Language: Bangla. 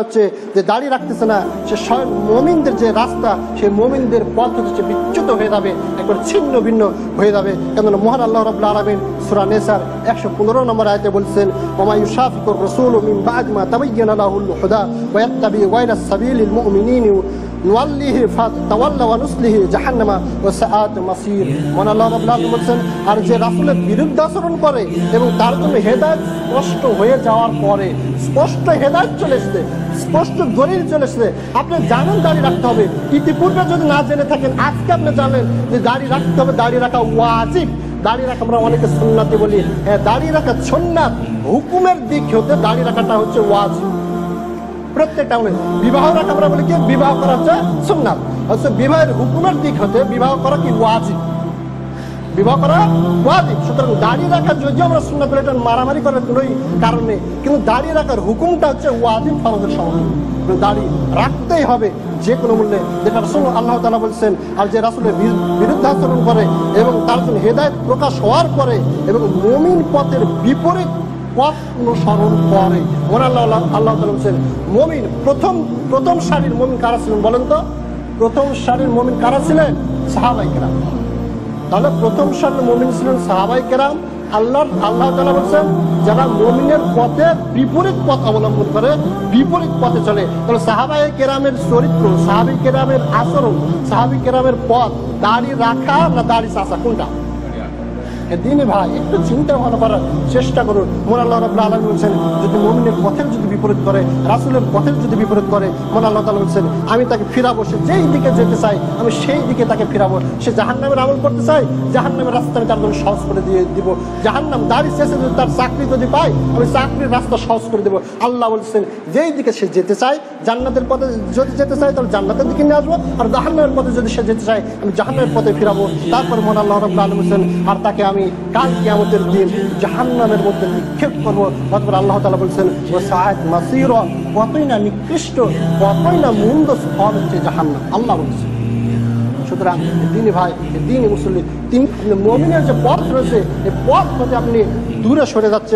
হচ্ছে যে দাঁড়িয়ে রাখতেছে না, সে স্বয়ং মুমিনদের যে রাস্তা, সেই মুমিনদের পথ হচ্ছে বিচ্যুত হয়ে যাবে, একবার ছিন্ন ভিন্ন হয়ে যাবে। কেননা মহান আল্লাহ রাব্বুল আলামিন সূরা নিসার 115 নম্বর আয়াতে বলছেন, ওয়া ইউশাফিকুর রাসূলু মিন বা'দি মা তাবায়্যানা লাহুল হুদা ওয়া ইয়াত্তাবি গায়রা সাবিলিল মুমিনিন নুওয়াল্লিহি ফাতাওয়াল্লা ওয়া নুসলিহি জাহান্নামা ওয়া সাআত মাসির। মহান আল্লাহ রাব্বুল আলামিন বলছেন, আর যে রাসূলের বিরুদ্ধে আচরণ করে এবং তার জন্য হেদায়েত স্পষ্ট হয়ে যাওয়ার পরে, স্পষ্ট হেদায়েত চলে এসেছে, স্পষ্ট দলিল চলে এসেছে, আপনি জানেন দাড়ি রাখতে হবে, ইতিপূর্বে যদি না জেনে থাকেন আজকে আপনি জানেন যে দাড়ি রাখতে হবে, দাড়ি রাখা ওয়াজিব। দাড়ি রাখা আমরা অনেকে সুন্নাতে বলি, হ্যাঁ দাড়ি রাখা সুন্নাত, হুকুমের দিক হতে দাড়ি রাখাটা হচ্ছে ওয়াজিব প্রত্যেকটা। বিবাহ রাখা আমরা বলি কি, বিবাহ করা হচ্ছে সুন্নাত, অথচ বিবাহের হুকুমের দিক হতে বিবাহ করা কি ওয়াজিব, বিবাহ করা ওয়াজিব। সুতরাং দাড়ি রাখা যদিও আমরা সুন্নাত বলি, এটা মারামারি করার কোনোই কারণ নেই, কিন্তু দাড়ি রাখার হুকুমটা হচ্ছে ওয়াজিব ফরজের সমান। দাড়ি রাখতেই হবে যে কোনো মূল্যে, যেটা রাসূল আল্লাহ তাআলা বলছেন। আর যে রাসূলের বিরুদ্ধে আচরণ করে এবং তার জন্য হেদায়েত প্রকাশ হওয়ার পরে এবং মুমিন পথের বিপরীত পথ অনুসরণ করে, মহান আল্লাহ তাআলা বলছেন মুমিন প্রথম সারির মুমিন কারা ছিলেন বলেন তো? প্রথম সারির মুমিন কারা ছিলেন? সাহাবায়ে কেরাম। তাহলে প্রথম সারির মুমিন ছিলেন সাহাবায়ে কেরাম। আল্লাহ তাআলা বলছেন যারা মুমিনের পথে বিপরীত পথ অবলম্বন করে, বিপরীত পথে চলে, তাহলে সাহাবায়ে কেরামের চরিত্র, সাহাবী কেরামের আচরণ, সাহাবী কেরামের পথ, দাড়ি রাখা না দাড়ি চাচা, কোনটা? দিনে ভাই একটু চিন্তা ভালো করার চেষ্টা করুন। মহান আল্লাহ রাব্বুল আলামিন বলছেন, যদি মুমিনের পথের যদি বিপরীত করে, রাসূলের পথের যদি বিপরীত করে, মহান আল্লাহ তাআলা বলছেন আমি তাকে ফিরাবো, সে যেই দিকে যেতে চাই আমি সেই দিকে তাকে ফিরাবো। সে জাহান্নামের আমল করতে চাই, জাহান্নামের রাস্তা আমি তার জন্য সহজ করে দিয়ে দিব। জাহান্নাম দাড়ি শেষে যদি তার চাকরি যদি পায়, আমি চাকরির রাস্তা সহজ করে দেবো। আল্লাহ বলছেন যেই দিকে সে যেতে চায়, জান্নাতের পথে যদি যেতে চায় তাহলে জান্নাতের দিকে নিয়ে আসবো, আর জাহান্নামের পথে যদি সে যেতে চায় আমি জাহান্নামের পথে ফিরাবো। তারপর মহান আল্লাহ রাব্বুল আলামিন বলছেন, আর তাকে আমি কাল কিয়ামতের দিন জাহান্নামের মধ্যে নিক্ষেপ করবো। অতঃপর আল্লাহ তাআলা বলছেন ওয়া সাআত মাসীরা, কতই না নিকৃষ্ট, কতই না মন্দ স্থল হচ্ছে জাহান্নাম, আল্লাহ বলছেন। সুতরাং দিনী ভাই, দিনী মুসলিম, মুমিনের যে পথ রয়েছে এই পথ থেকে আপনি দূরে সরে যাচ্ছেন।